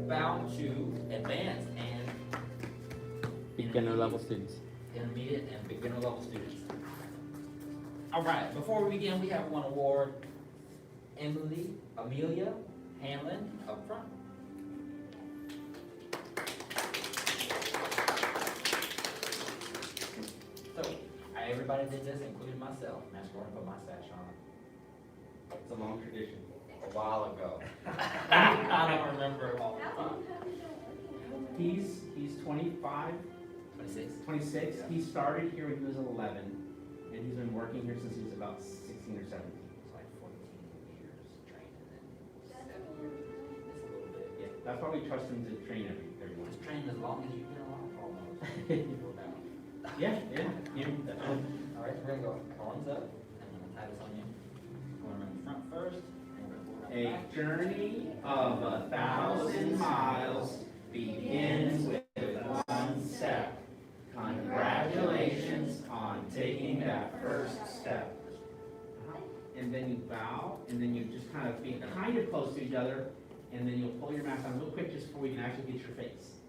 Bound to advanced and Beginner level students. intermediate and beginner level students. All right, before we begin, we have one award. Amelia Hanlon up front. So, everybody did this, including myself. I'm just going to put my sash on. It's a long tradition. A while ago. I don't remember all the time. He's 25, 26. 26. He started here when he was 11, and he's been working here since he was about 16 or 17. It's like 14 years training and 7 years. It's a little bit. Yeah, that's why we trust him to train everyone. Just train as long as you've been alive almost. Yeah, definitely. All right, we're gonna go arms up. I'm gonna tie this on you. We're gonna run the front first. And we're gonna go around the A back. journey of 1,000 miles begins with one step. Congratulations on taking that first step. And then you bow, and then you just kind of be kind of close to each other, and then you'll pull your mask on real quick just before we can actually get your face.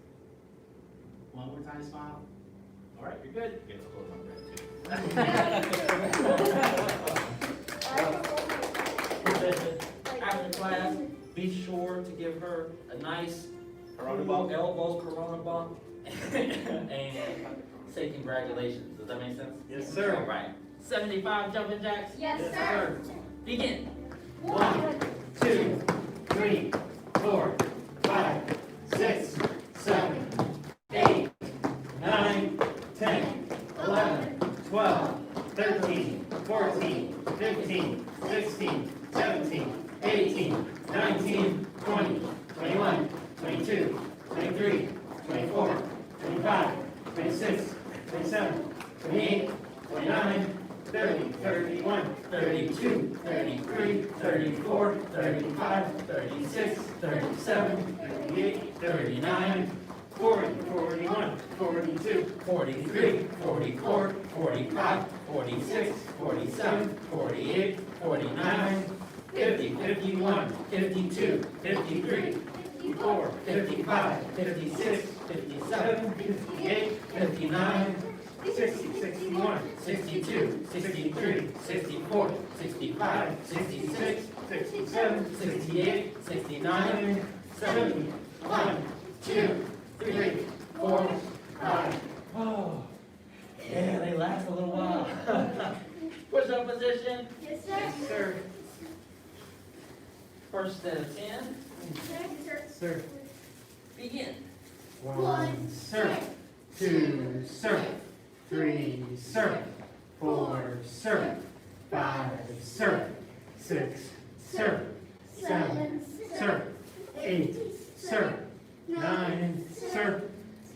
One more time, smile. All right, you're good. Get a close on that too. After class, be sure to give her a nice Corona bump. elbows Corona bump and say congratulations. Does that make sense? Yes, sir. All right. 75 jumping jacks. Yes, sir. Begin. 1, 2, 3, 4, 5, 6, 7, 8, 9, 10, 11, 12, 13, 14, 15, 16, 17, 18, 19, 20, 21, 22, 23, 24, 25, 26, 27, 28, 29, 30, 31, 32, 33, 34, 35, 36, 37, 38, 39, 40, 41, 42, 43, 44, 45, 46, 47, 48, 49, 50, 51, 52, 53, 54, 55, 56, 57, 58, 59, 60, 61, 62, 63, 64, 65, 66, 67, 68, 69, 70, 1, 2, 3, 4, 5. Oh, yeah, they last a little while. Push up position. Yes, sir. Yes, sir. First set of 10. Yes, sir. Sir. Begin. 1, sir. 2, sir. 3, sir. 4, sir. 5, sir. 6, sir. 7, sir. 8, sir. 9, sir.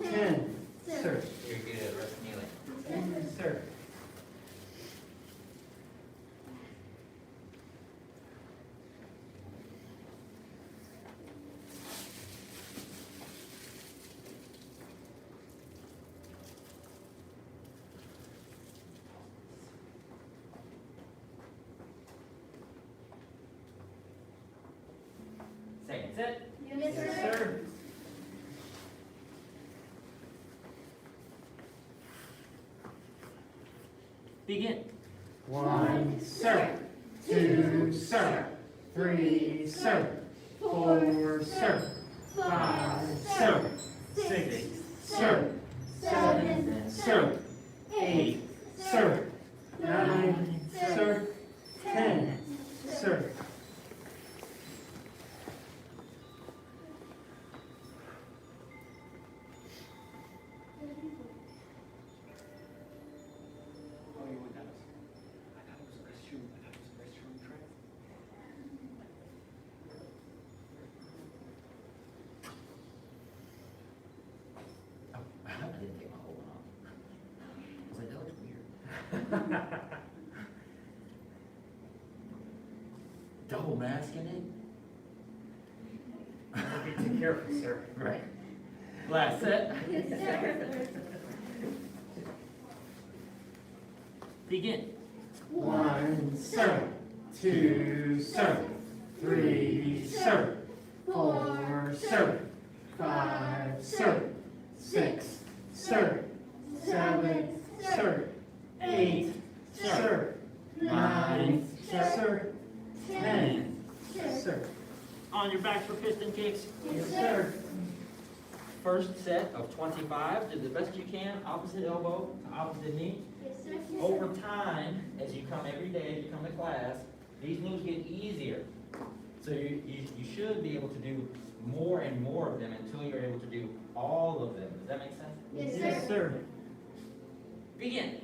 10, sir. You're good. Rest kneeling. 10, sir. Second set. Yes, sir. Begin. 1, sir. 2, sir. 3, sir. 4, sir. 5, sir. 6, sir. 7, sir. 8, sir. 9, sir. 10, sir. I didn't get my whole one off. I was like, that looks weird. Double masking it? Be too careful, sir. Right. Last set. Yes, sir. Begin. 1, sir. 2, sir. 3, sir. 4, sir. 5, sir. 6, sir. 7, sir. 8, sir. 9, sir. 10, sir. On your backs for piston kicks. Yes, sir. First set of 25, do the best you can, opposite elbow to opposite knee. Over time, as you come every day, as you come to class, these moves get easier. So you should be able to do more and more of them until you're able to do all of them. Does that make sense? Yes, sir. Begin.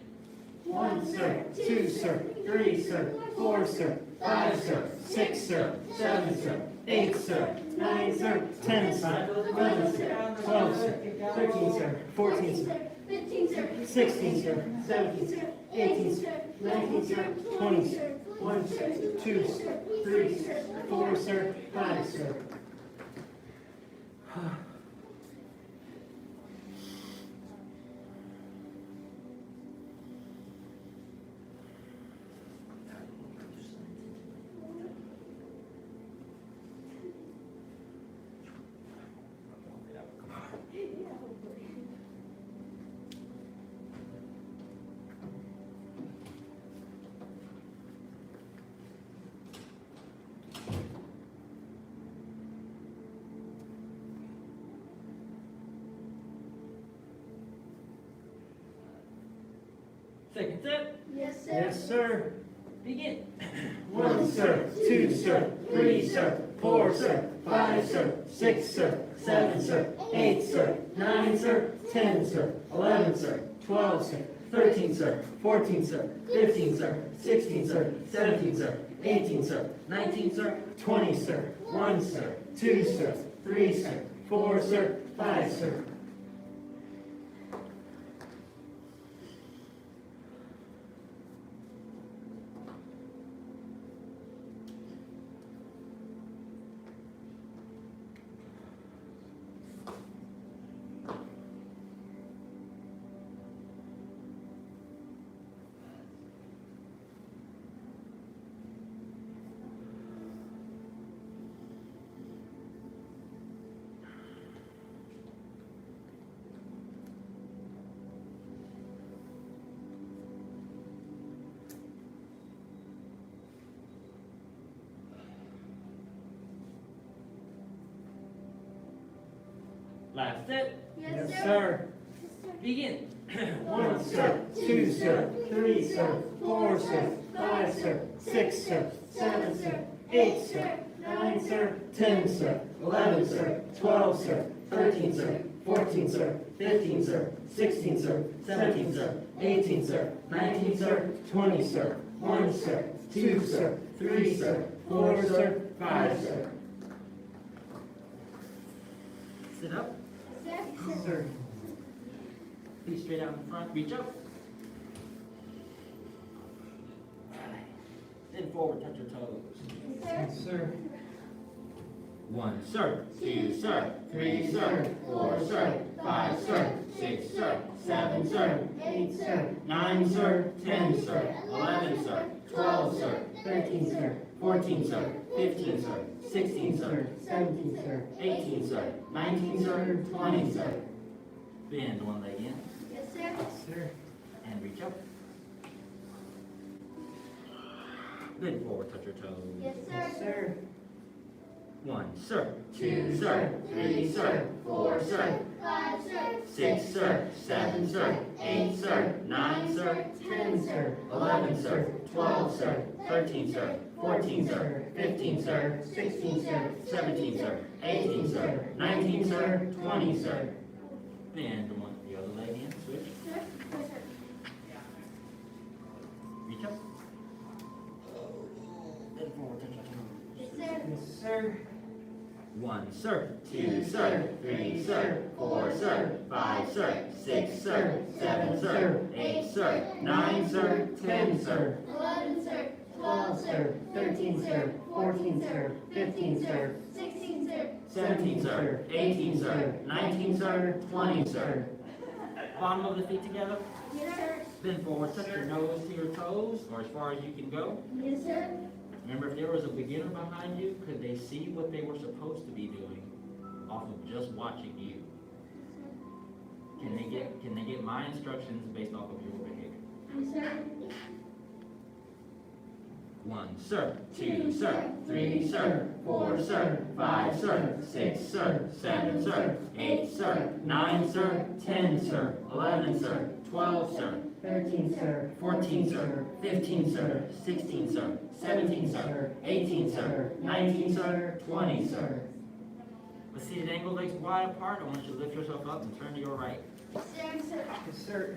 1, sir. 2, sir. 3, sir. 4, sir. 5, sir. 6, sir. 7, sir. 8, sir. 9, sir. 10, sir. 11, sir. 12, sir. 13, sir. 14, sir. 16, sir. 17, sir. 18, sir. 19, sir. 20, sir. 1, sir. 2, sir. 3, sir. 4, sir. 5, sir. Second set. Yes, sir. Begin. 1, sir. 2, sir. 3, sir. 4, sir. 5, sir. 6, sir. 7, sir. 8, sir. 9, sir. 10, sir. 11, sir. 12, sir. 13, sir. 14, sir. 15, sir. 16, sir. 17, sir. 18, sir. 19, sir. 20, sir. 1, sir. 2, sir. 3, sir. 4, sir. 5, sir. Last set. Yes, sir. Begin. 1, sir. 2, sir. 3, sir. 4, sir. 5, sir. 6, sir. 7, sir. 8, sir. 9, sir. 10, sir. 11, sir. 12, sir. 13, sir. 14, sir. 15, sir. 16, sir. 17, sir. 18, sir. 19, sir. 20, sir. 1, sir. 2, sir. 3, sir. 4, sir. 5, sir. Sit up. Sir. Feet straight out in front. Reach up. Then forward, touch your toes. Yes, sir. 1, sir. 2, sir. 3, sir. 4, sir. 5, sir. 6, sir. 7, sir. 8, sir. 9, sir. 10, sir. 11, sir. 12, sir. 13, sir. 14, sir. 15, sir. 16, sir. 17, sir. 18, sir. 19, sir. 20, sir. Bend one leg in Sir. and reach up. Then forward, touch your toes. Yes, sir. 1, sir. 2, sir. 3, sir. 4, sir. 6, sir. 7, sir. 8, sir. 9, sir. 10, sir. 11, sir. 12, sir. 13, sir. 14, sir. 15, sir. 16, sir. 17, sir. 18, sir. 19, sir. 20, sir. Bend one, the other leg in, switch. Reach up. Then forward, touch your toes. Yes, sir. 1, sir. 2, sir. 3, sir. 4, sir. 5, sir. 6, sir. 7, sir. 8, sir. 9, sir. 10, sir. 12, sir. 13, sir. 14, sir. 15, sir. 17, sir. 18, sir. 19, sir. 20, sir. Bottom of the feet together. Then forward, touch your nose to your toes, or as far as you can go. Remember, if there was a beginner behind you, could they see what they were supposed to be doing off of just watching you? Can they get my instructions based off of your behavior? 1, sir. 2, sir. 3, sir. 4, sir. 5, sir. 6, sir. 7, sir. 8, sir. 9, sir. 10, sir. 11, sir. 12, sir. 13, sir. 14, sir. 15, sir. 16, sir. 17, sir. 18, sir. 19, sir. 20, sir. Let's see the angle legs wide apart. I want you to lift yourself up and turn to your right. Yes, sir.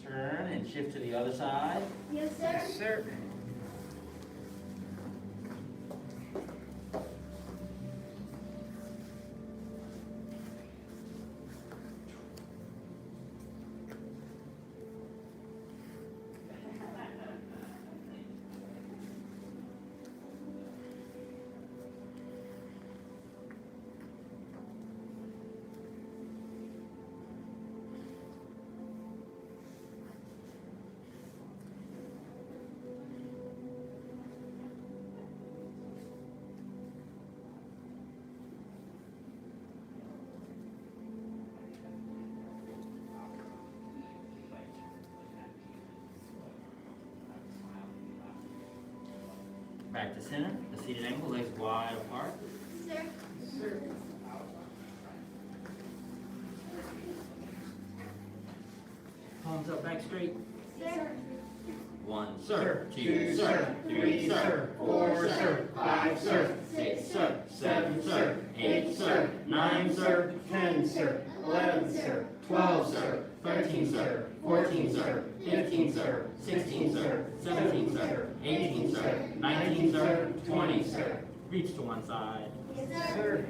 Turn and shift to the other side. Yes, sir. Back to center. The seated angle, legs wide apart. Yes, sir. Palms up, back straight. Sir. 1, sir. 2, sir. 3, sir. 4, sir. 5, sir. 6, sir. 7, sir. 8, sir. 9, sir. 10, sir. 11, sir. 12, sir. 13, sir. 14, sir. 15, sir. 16, sir. 17, sir. 18, sir. 19, sir. 20, sir. Reach to one side. Yes, sir.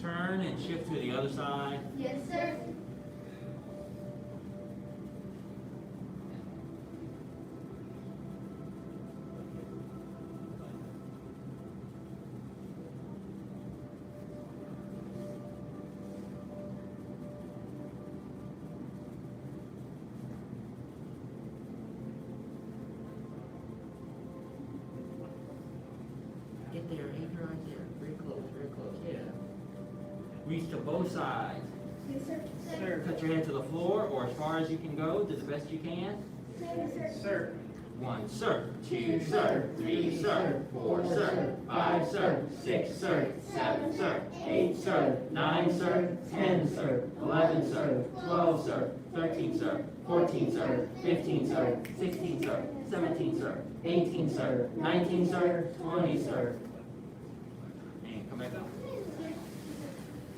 Turn and shift to the other side. Yes, sir. Get there, anchor right there. Very close, yeah. Reach to both sides. Yes, sir. Cut your head to the floor or as far as you can go, do the best you can. Yes, sir. 1, sir. 2, sir. 3, sir. 4, sir. 5, sir. 6, sir. 7, sir. 8, sir. 9, sir. 10, sir. 11, sir. 12, sir. 13, sir. 14, sir. 15, sir. 16, sir. 17, sir. 18, sir. 19, sir. 20, sir. And come back up.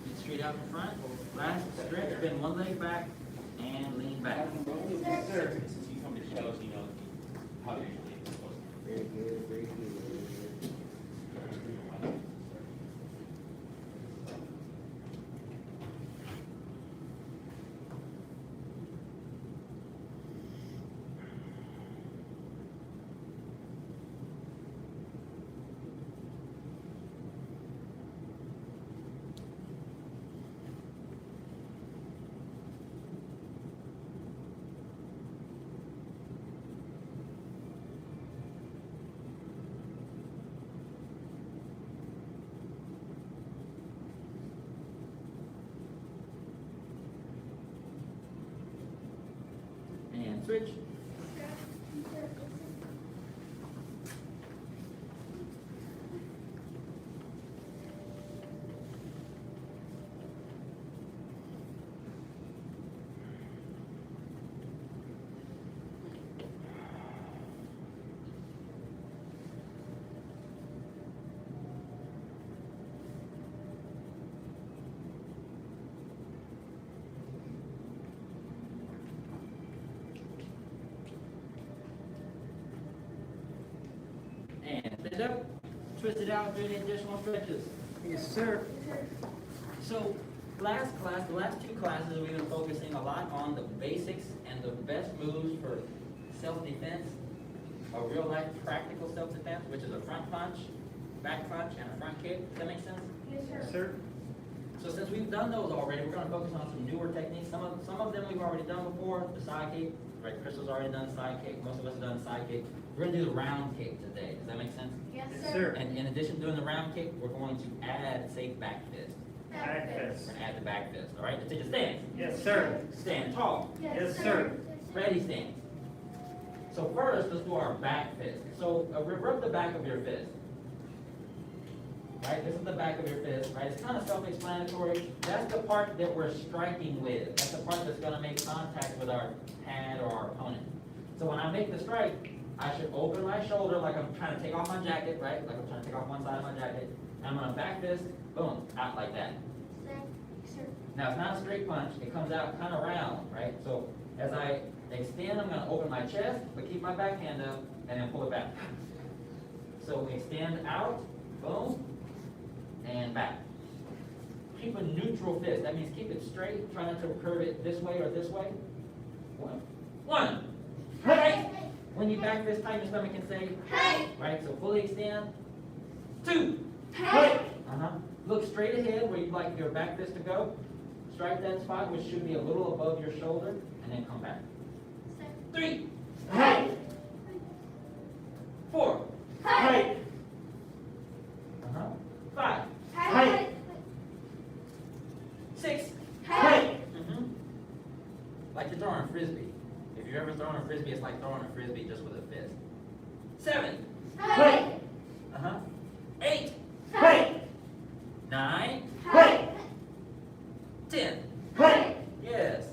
Feet straight out in front. Last stretch, bend one leg back and lean back. Yes, sir. Since you come to shows, you know how to usually it's supposed to be. Very good, very good. stand up, twist it out, do any additional stretches. Yes, sir. So, last class, the last two classes, we've been focusing a lot on the basics and the best moves for self-defense, a real-life practical self-defense, which is a front punch, back punch, and a front kick. Does that make sense? Yes, sir. So since we've done those already, we're going to focus on some newer techniques. Some of them we've already done before. The side kick, right? Crystal's already done side kick. Most of us have done side kick. We're going to do the round kick today. Does that make sense? Yes, sir. And in addition to doing the round kick, we're going to add safe back fist. Back fist. We're going to add the back fist. All right? Let's take a stand. Yes, sir. Stand tall. Yes, sir. Ready, stand. So first, let's do our back fist. So rub the back of your fist. Right, this is the back of your fist, right? It's kind of self-explanatory. That's the part that we're striking with. That's the part that's going to make contact with our hand or our opponent. So when I make the strike, I should open my shoulder like I'm trying to take off my jacket, right? Like I'm trying to take off one side of my jacket. And I'm going to back fist, boom, out like that. Now it's not a straight punch. It comes out kind of round, right? So as I extend, I'm going to open my chest, but keep my backhand up, and then pull it back. So extend out, boom, and back. Keep a neutral fist. That means keep it straight. Try not to curve it this way or this way. One. Hey. When you back fist, tighten your stomach and say, hey. Right, so fully extend. Two. Hey. Look straight ahead where you'd like your back fist to go. Strike that spot, which should be a little above your shoulder, and then come back. Three. Hey. Four. Hey. Five. Hey. 6. Hey. Like you're throwing a frisbee. If you've ever thrown a frisbee, it's like throwing a frisbee just with a fist. 7. Hey. 8. Hey. 9. Hey. 10. Hey. Yes.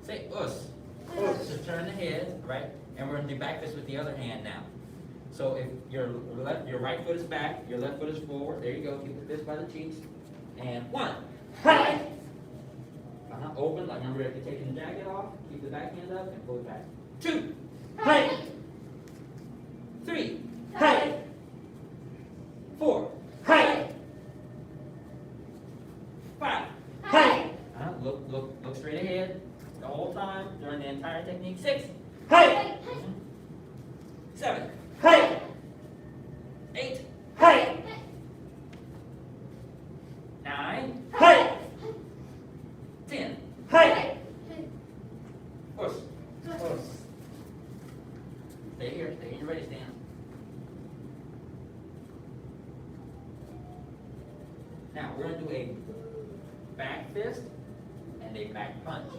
Say us. So turn the head, right? And we're going to do back fist with the other hand now. So if your right foot is back, your left foot is forward. There you go. Keep the fist by the cheeks. And 1. Hey. Open. Like remember, if you're taking the jacket off, keep the back hand up and pull it back. 2. Hey. 3. Hey. 4. Hey. 5. Hey. Look straight ahead the whole time during the entire technique. 6. Hey. 7. Hey. 8. Hey. 9. Hey. 10. Hey. Push. Stay here. Stay in your ready stand. Now we're going to do a back fist and a back punch.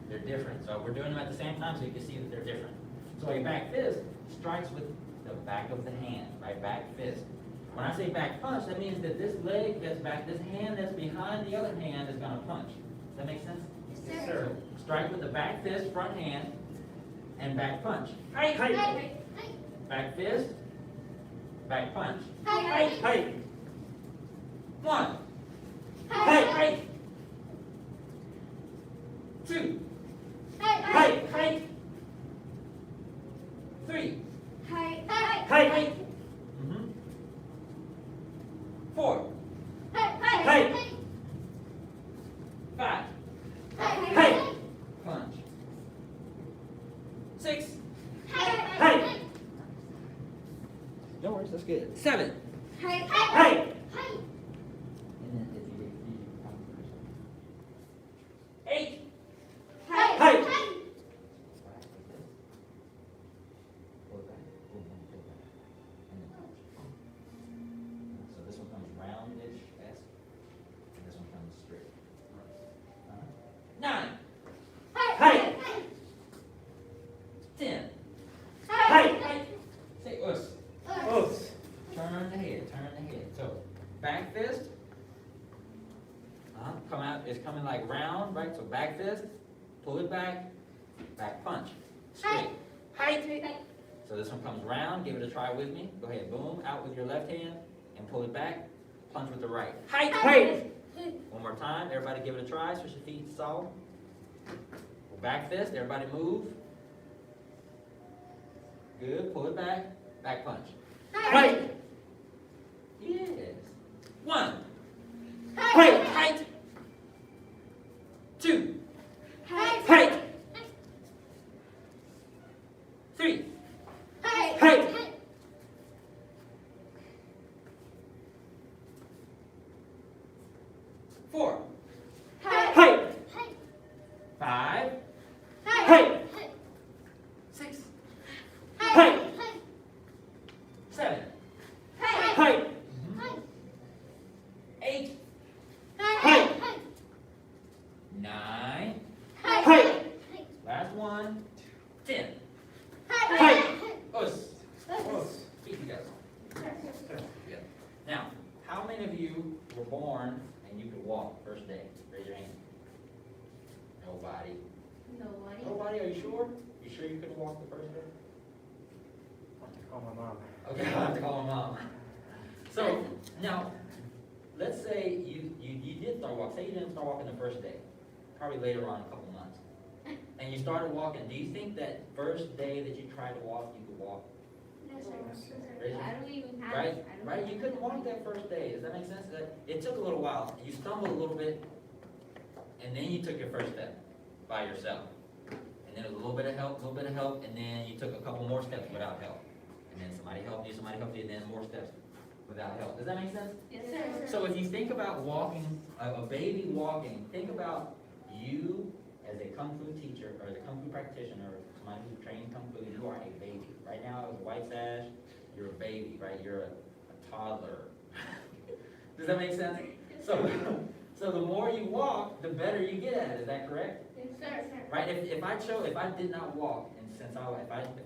They're different. So we're doing them at the same time so you can see that they're different. So a back fist strikes with the back of the hand, right? Back fist. When I say back punch, that means that this leg that's back, this hand that's behind the other hand is going to punch. Does that make sense? Yes, sir. So strike with the back fist, front hand, and back punch. Hey. Hey. Back fist, back punch. Hey. Hey. 1. Hey. 2. Hey. 3. Hey. 4. Hey. 5. Hey. Punch. 6. Hey. No worries, that's good. 7. Hey. And then if you come first. 8. Hey. Pull it back. Pull it back. And then punch. So this one comes roundish, fast. And this one comes straight. 9. Hey. 10. Hey. Say us. Us. Turn the head. So back fist. Come out. It's coming like round, right? So back fist. Pull it back. Back punch. Straight. So this one comes round. Give it a try with me. Go ahead. Boom. Out with your left hand and pull it back. Punch with the right. Hey. One more time. Everybody give it a try. Switch your feet solid. Back fist. Everybody move. Good. Pull it back. Back punch. Hey. 4, Height. 5, Height. 6, Height. 7, Height. 8, Height. 9, Height. last one, 10. Height. Us. Keep together. Good. Now, how many of you were born and you could walk first day? Raise your hand. Nobody. Nobody, are you sure? You sure you couldn't walk the first day? I have to call my mom. Okay, I'll have to call my mom. So, now, let's say you did start walking. Say you didn't start walking the first day. Probably later on, a couple months. And you started walking. Do you think that first day that you tried to walk, you could walk? Raise your hand. Right, you couldn't walk that first day. Does that make sense? It took a little while. You stumbled a little bit, and then you took your first step by yourself. And then it was a little bit of help, and then you took a couple more steps without help. And then somebody helped you, and then more steps without help. Does that make sense? Yes, sir. So if you think about walking, a baby walking, think about you as a Kung Fu teacher, or the Kung Fu practitioner, or somebody who trained Kung Fu, you are a baby. Right now, as a white sash, you're a baby, right? You're a toddler. Does that make sense? So the more you walk, the better you get at it. Is that correct? Yes, sir. Right? If I did not walk, and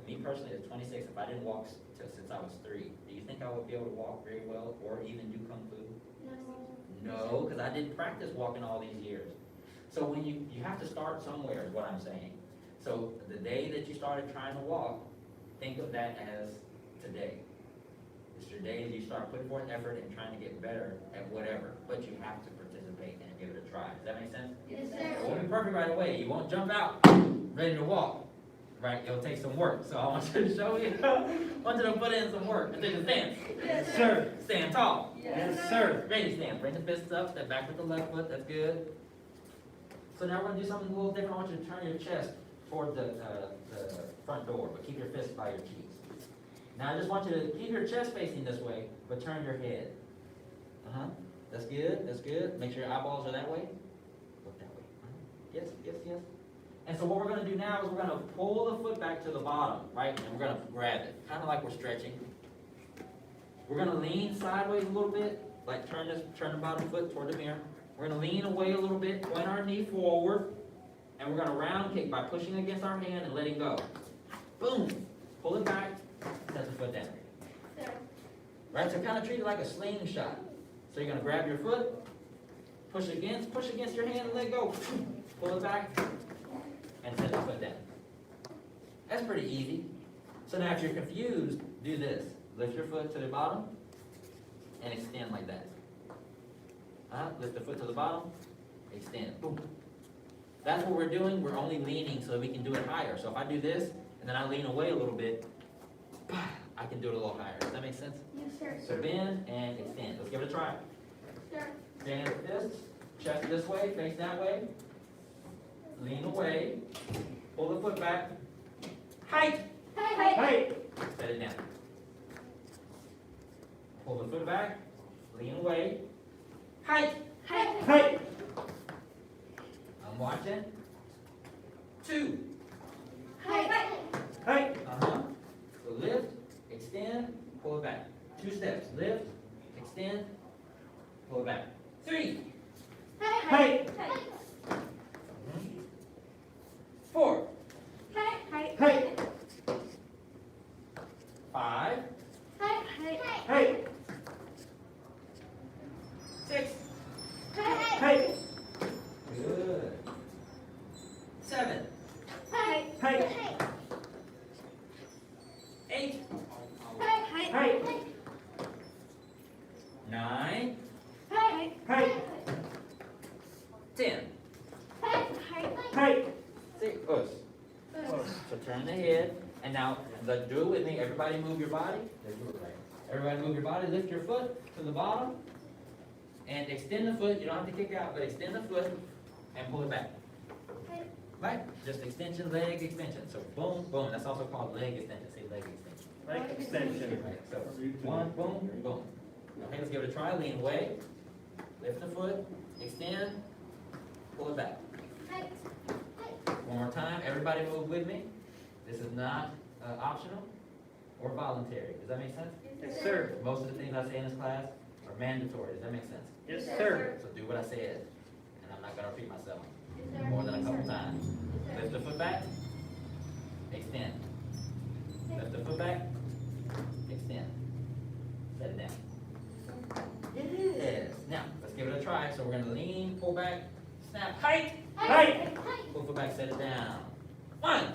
me personally at 26, if I didn't walk since I was 3, do you think I would be able to walk very well, or even do Kung Fu? No, because I didn't practice walking all these years. So when you have to start somewhere, is what I'm saying. So the day that you started trying to walk, think of that as today. It's your day that you start putting forth effort and trying to get better at whatever, but you have to participate and give it a try. Does that make sense? Yes, It sir. won't be perfect right away. You won't jump out ready to walk. Right? It'll take some work. So I want you to show you. I want you to put in some work. And take a stance. Yes, sir. Stand tall. Yes, sir. Ready, stand. Bring the fists up. Step back with the left foot. That's good. So now we're going to do something a little different. I want you to turn your chest toward the front door, but keep your fists by your cheeks. Now I just want you to keep your chest facing this way, but turn your head. That's good. That's good. Make sure your eyeballs are that way. Look that way. Yes, yes, yes. And so what we're going to do now is we're going to pull the foot back to the bottom, right? And we're going to grab it, kind of like we're stretching. We're going to lean sideways a little bit, like turn the bottom foot toward the mirror. We're going to lean away a little bit, point our knee forward, and we're going to round kick by pushing against our hand and letting go. Boom. Pull it back, set the foot down. Sir. Right, so kind of treat it like a slingshot. So you're going to grab your foot, push against your hand and let go. Pull it back, and set the foot down. That's pretty easy. So now if you're confused, do this. Lift your foot to the bottom and extend like that. Lift the foot to the bottom, extend. Boom. That's what we're doing. We're only leaning so that we can do it higher. So if I do this and then I lean away a little bit, I can do it a little higher. Does that make sense? Yes, sir. So bend and extend. Let's give it a try. Sir. Stand like this, chest this way, face that way. Lean away, pull the foot back. Height! Height. Set it down. Pull the foot back, lean away. Height! Height. I'm watching. 2. Height. So lift, extend, pull it back. 2 steps. Lift, extend, pull it back. 3. Height. 4. Height. 5. Height. 6. Height. Good. 7. Height. 8. Height. 9. Height. 10. Height. 6. So turn the head, and now do it with me. Everybody move your body. Everybody move your body. Lift your foot to the bottom, and extend the foot. You don't have to kick out, but extend the foot and pull it back. Right? Just extension, leg extension. So boom, boom. That's also called leg extension. Say leg extension. Leg extension. Right. So 1, boom, boom. Okay, let's give it a try. Lean away. Lift the foot, extend, pull it back. One more time, everybody move with me. This is not optional or voluntary. Does that make sense? Yes, sir. Most of the things I say in this class are mandatory. Does that make sense? Yes, sir. So do what I said, and I'm not gonna repeat myself more than a couple times. Lift the foot back, extend. Lift the foot back, extend. Set it down. Yes. Now, let's give it a try. So we're gonna lean, pull back, snap, height. Height. Pull foot back, set it down. 1.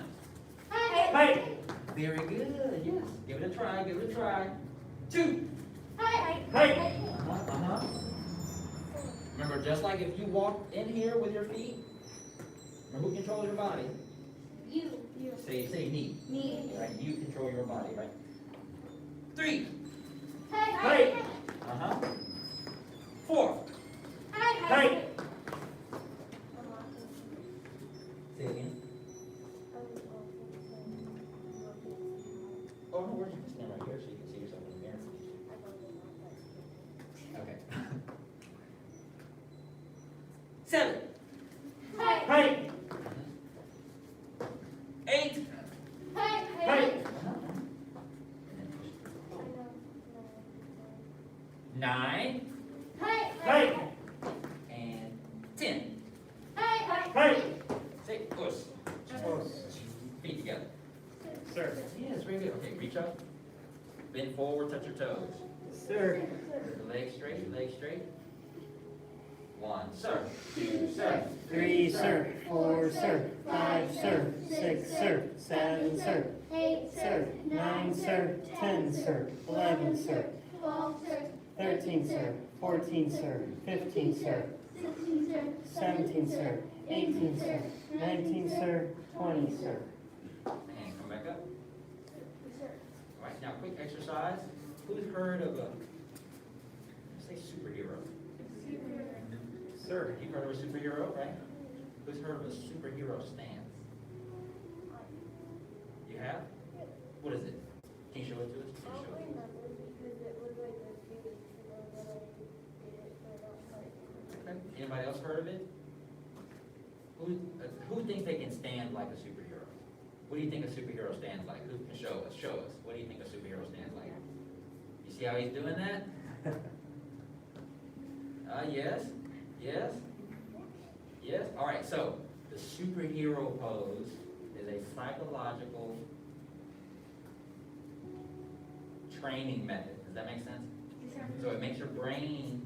Height. Very good, yes. Give it a try, give it a try. 2. Height. Uh-huh. Remember, just like if you walked in here with your feet, remember who controls your body? You. Say me. Me. Right, you control your body, right? 3. Height. Uh-huh. 4. Height. Say it again. Oh, no, where's you can stand right here so you can see yourself in the mirror. Okay. 7. Height. 8. Height. 9. Height. And 10. Height. Say push. Feet together. Sir. Yes, very good. Okay, reach up. Bend forward, touch your toes. Sir. Legs straight, legs straight. 1, sir. 2, sir. 3, sir. 4, sir. 5, sir. 6, sir. 7, sir. 8, sir. 9, sir. 10, sir. 11, sir. 13, sir. 14, sir. 15, sir. 17, sir. 18, sir. 19, sir. 20, sir. And come back up. All right, now quick exercise. Who's heard of a, say superhero? Sir. You've heard of a superhero, right? Who's heard of a superhero stance? You have? What is it? Can you show it to us? Can you show it? Okay. Anybody else heard of it? Who thinks they can stand like a superhero? What do you think a superhero stands like? Who can show us? Show us. What do you think a superhero stands like? You see how he's doing that? Yes. Yes. Yes. All right. So the superhero pose is a psychological training method. Does that make sense? So it makes your brain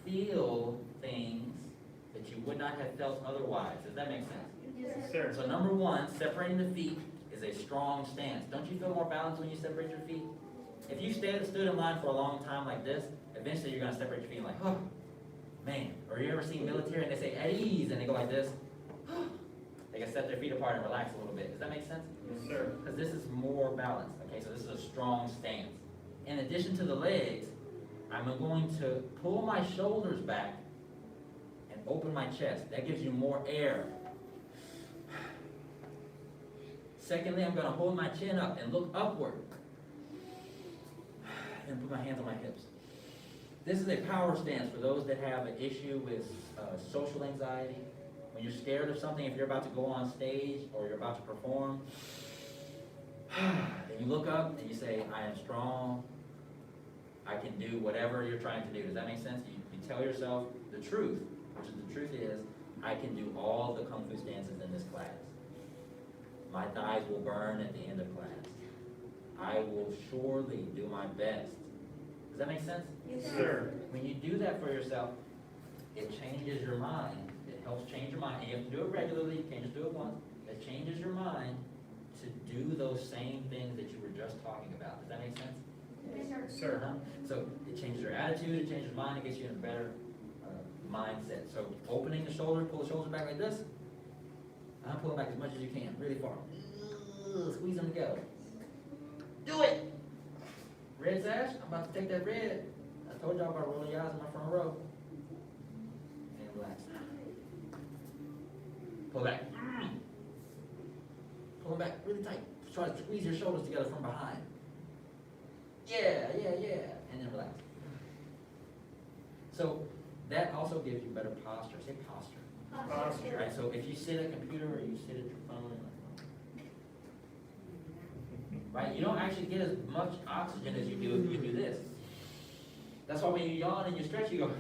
feel things that you would not have felt otherwise. Does that make sense? Sir. So number 1, separating the feet is a strong stance. Don't you feel more balanced when you separate your feet? If you stood in line for a long time like this, eventually you're going to separate your feet like, oh, man. Or you ever seen military and they say, at ease, and they go like this? They can set their feet apart and relax a little bit. Does that make sense? Yes, sir. Because this is more balanced. Okay, so this is a strong stance. In addition to the legs, I'm going to pull my shoulders back and open my chest. That gives you more air. Secondly, I'm going to hold my chin up and look upward. And put my hands on my hips. This is a power stance for those that have an issue with social anxiety. When you're scared of something, if you're about to go on stage or you're about to perform, and you look up and you say, I am strong. I can do whatever you're trying to do. Does that make sense? You tell yourself the truth, which is the truth is, I can do all the Kung Fu stances in this class. My thighs will burn at the end of class. I will surely do my best. Does that make sense? Yes, sir. When you do that for yourself, it changes your mind. It helps change your mind. And you have to do it regularly. You can't just do it once. It changes your mind to do those same things that you were just talking about. Does that make sense? Sir. So it changes your attitude, it changes your mind, it gets you in a better mindset. So opening the shoulders, pull the shoulders back like this. I'm pulling back as much as you can, really far. Squeeze them together. Do it! Red sash, I'm about to take that red. I told y'all about rolling your eyes in my front row. And relax. Pull back. Pull them back really tight. Try to squeeze your shoulders together from behind. Yeah. And then relax. So That also gives you better posture. Say posture. Posture. Right, so if you sit at a computer or you sit at your phone, right, you don't actually get as much oxygen as you do if you do this. That's why when you yawn and you stretch, you go,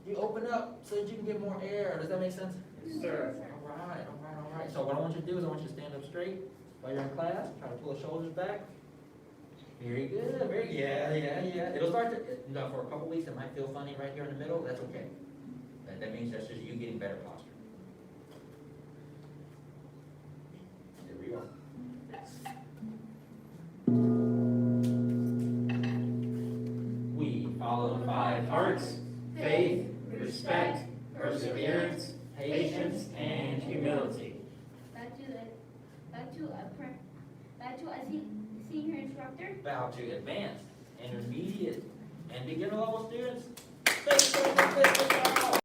you open up so that you can get more air. Does that make sense? Yes, sir. All right, all right, all right. So what I want you to do is I want you to stand up straight while you're in class. Try to pull the shoulders back. Very good. Very good. Yeah. It'll start to, no, for a couple weeks, it might feel funny right here in the middle. That's okay. That means that's just you getting better posture. There we go. We follow the five hearts: faith, respect, perseverance, patience, and humility. Back to a senior instructor. Bow to advanced, intermediate, and beginner level students. Thank you so much.